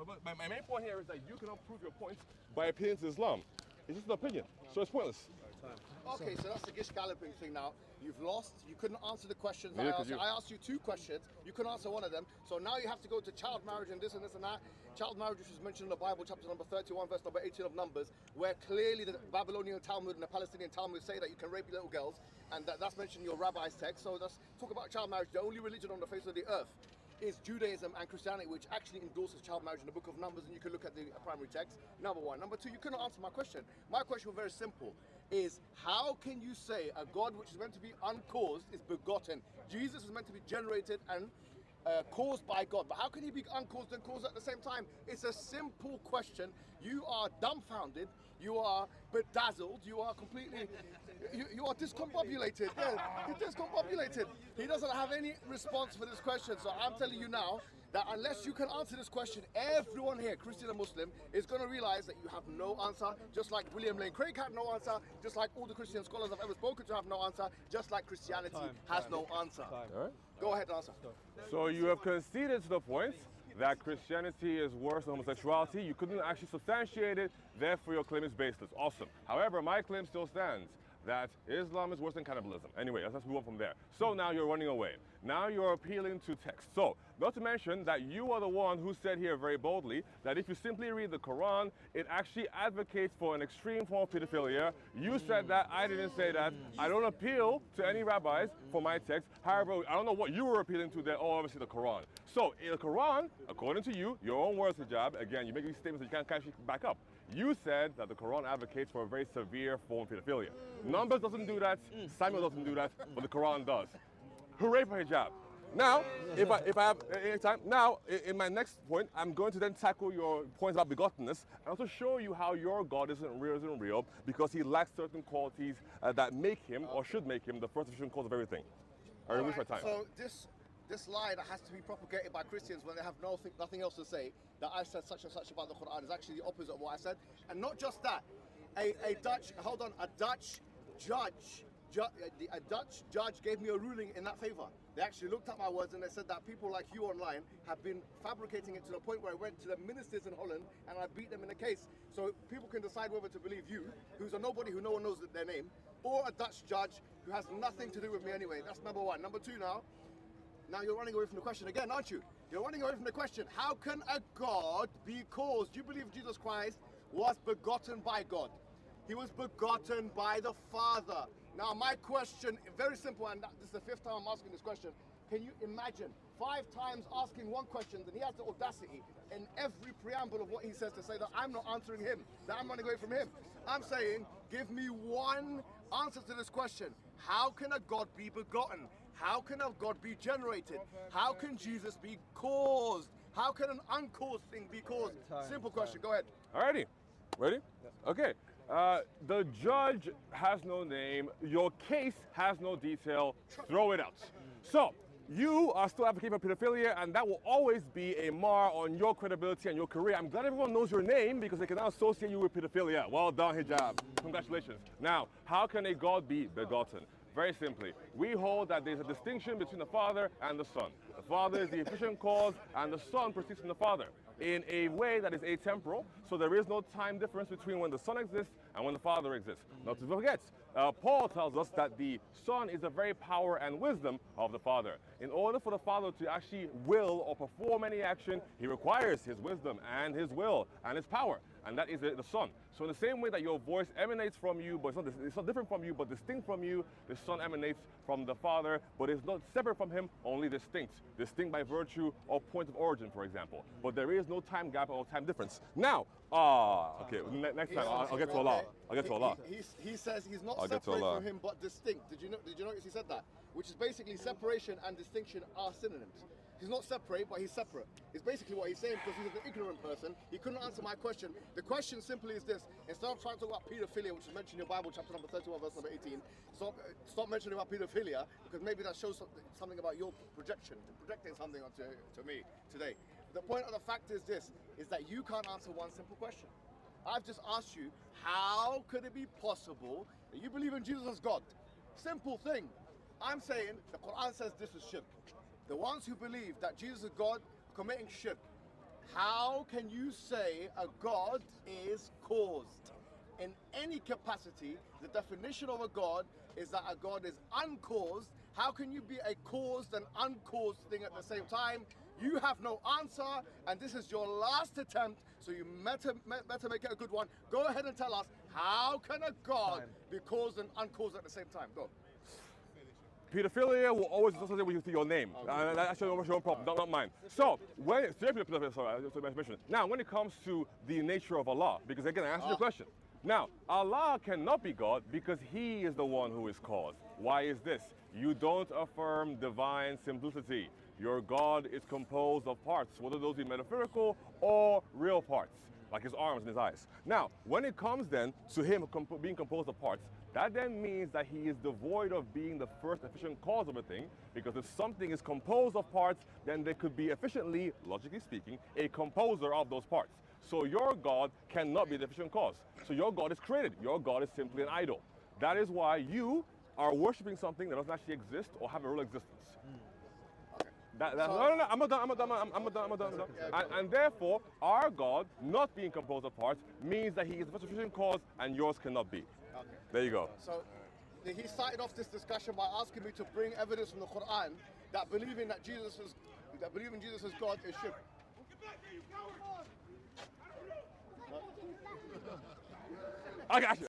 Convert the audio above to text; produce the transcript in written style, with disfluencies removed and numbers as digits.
But my main point here is that you cannot prove your point by appealing to Islam. It's just an opinion, so it's pointless. Okay, so that's the Gish galloping thing now. You've lost. You couldn't answer the questions Neither I could asked. you. I asked you 2 questions. You couldn't answer one of them. So now you have to go to child marriage and this and this and that. Child marriage, which is mentioned in the Bible, chapter number 31, verse number 18 of Numbers, where clearly the Babylonian Talmud and the Palestinian Talmud say that you can rape little girls, and that's mentioned in your rabbi's text. So let's talk about child marriage. The only religion on the face of the earth is Judaism and Christianity, which actually endorses child marriage in the book of Numbers, and you can look at the primary text, number 1. Number 2, you couldn't answer my question. My question was very simple, is how can you say a God which is meant to be uncaused is begotten? Jesus is meant to be generated and caused by God, but how can he be uncaused and caused at the same time? It's a simple question. You are dumbfounded, you are bedazzled, you are completely, you are discombobulated. Yeah, you're discombobulated. He doesn't have any response for this question, so I'm telling you now that unless you can answer this question, everyone here, Christian and Muslim, is going to realize that you have no answer, just like William Lane Craig had no answer, just like all the Christian scholars I've ever spoken to have no answer, just like Christianity has no answer. All right. Go ahead and answer. So you have conceded to the point that Christianity is worse than homosexuality. You couldn't actually substantiate it, therefore your claim is baseless. Awesome. However, my claim still stands that Islam is worse than cannibalism. Anyway, let's move on from there. So now you're running away. Now you're appealing to text. So, not to mention that you are the one who said here very boldly that if you simply read the Quran, it actually advocates for an extreme form of pedophilia. You said that, I didn't say that. I don't appeal to any rabbis for my text. However, I don't know what you were appealing to there, obviously the Quran. So, in the Quran, according to you, your own words, hijab, again, you make these statements that you can't actually back up. You said that the Quran advocates for a very severe form of pedophilia. Numbers doesn't do that, Samuel doesn't do that, but the Quran does. Hooray for hijab. Now, if I have any time, now, in my next point, I'm going to then tackle your points about begottenness and also show you how your God isn't real because he lacks certain qualities that make him, or should make him, the first efficient cause of everything. I relinquish my time. So this lie that has to be propagated by Christians when they have nothing else to say, that I said such and such about the Quran, is actually the opposite of what I said. And not just that, a Dutch judge gave me a ruling in that favor. They actually looked at my words and they said that people like you online have been fabricating it to the point where I went to the ministers in Holland and I beat them in a case. So people can decide whether to believe you, who's a nobody who no one knows their name, or a Dutch judge who has nothing to do with me anyway. That's number 1. Number 2 now you're running away from the question again, aren't you? You're running away from the question. How can a God be caused? Do you believe Jesus Christ was begotten by God? He was begotten by the Father. Now my question, very simple, and this is the 5th time I'm asking this question. Can you imagine 5 times asking one question, then he has the audacity in every preamble of what he says to say that I'm not answering him, that I'm running away from him. I'm saying, give me one answer to this question. How can a God be begotten? How can a God be generated? How can Jesus be caused? How can an uncaused thing be caused? Simple question, go ahead. Alrighty, ready? Okay. The judge has no name, your case has no detail, throw it out. So, you are still advocating for pedophilia, and that will always be a mar on your credibility and your career. I'm glad everyone knows your name because they can now associate you with pedophilia. Well done, hijab. Congratulations. Now, how can a God be begotten? Very simply, we hold that there's a distinction between the Father and the Son. The Father is the efficient cause, and the Son proceeds from the Father in a way that is atemporal, so there is no time difference between when the Son exists and when the Father exists. Not to forget, Paul tells us that the Son is the very power and wisdom of the Father. In order for the Father to actually will or perform any action, he requires his wisdom and his will and his power, and that is the Son. So in the same way that your voice emanates from you, but it's not different from you, but distinct from you, the Son emanates from the Father, but is not separate from him, only distinct. Distinct by virtue of point of origin, for example. But there is no time gap or time difference. Now, okay, next time I'll get to Allah. I'll get to Allah. He says he's not separate from him, but distinct. Did you notice he said that? Which is basically separation and distinction are synonyms. He's not separate, but he's separate. It's basically what he's saying because he's an ignorant person. He couldn't answer my question. The question simply is this. Instead of trying to talk about pedophilia, which is mentioned in your Bible, chapter number 31, verse number 18, stop mentioning about pedophilia because maybe that shows something about your projecting something onto me today. The point of the fact is this, is that you can't answer one simple question. I've just asked you, how could it be possible that you believe in Jesus as God? Simple thing. I'm saying the Quran says this is shirk. The ones who believe that Jesus is God are committing shirk. How can you say a God is caused? In any capacity, the definition of a God is that a God is uncaused. How can you be a caused and uncaused thing at the same time? You have no answer, and this is your last attempt, so you better make it a good one. Go ahead and tell us, how can a God be caused and uncaused at the same time? Go. Pedophilia will always associate with your name. That's your own problem, not mine. So, now when it comes to the nature of Allah, because again, I answered your question. Now, Allah cannot be God because He is the one who is caused. Why is this? You don't affirm divine simplicity. Your God is composed of parts, whether those be metaphorical or real parts, like his arms and his eyes. Now, when it comes then to him being composed of parts, that then means that he is devoid of being the first efficient cause of a thing, because if something is composed of parts, then there could be efficiently, logically speaking, a composer of those parts. So your God cannot be the efficient cause. So your God is created. Your God is simply an idol. That is why you are worshiping something that doesn't actually exist or have a real existence. No, I'm not done. And therefore, our God not being composed of parts means that he is the first efficient cause and yours cannot be. Okay. There you go. So he started off this discussion by asking me to bring evidence from the Quran that believing Jesus is God is shirk. I got you.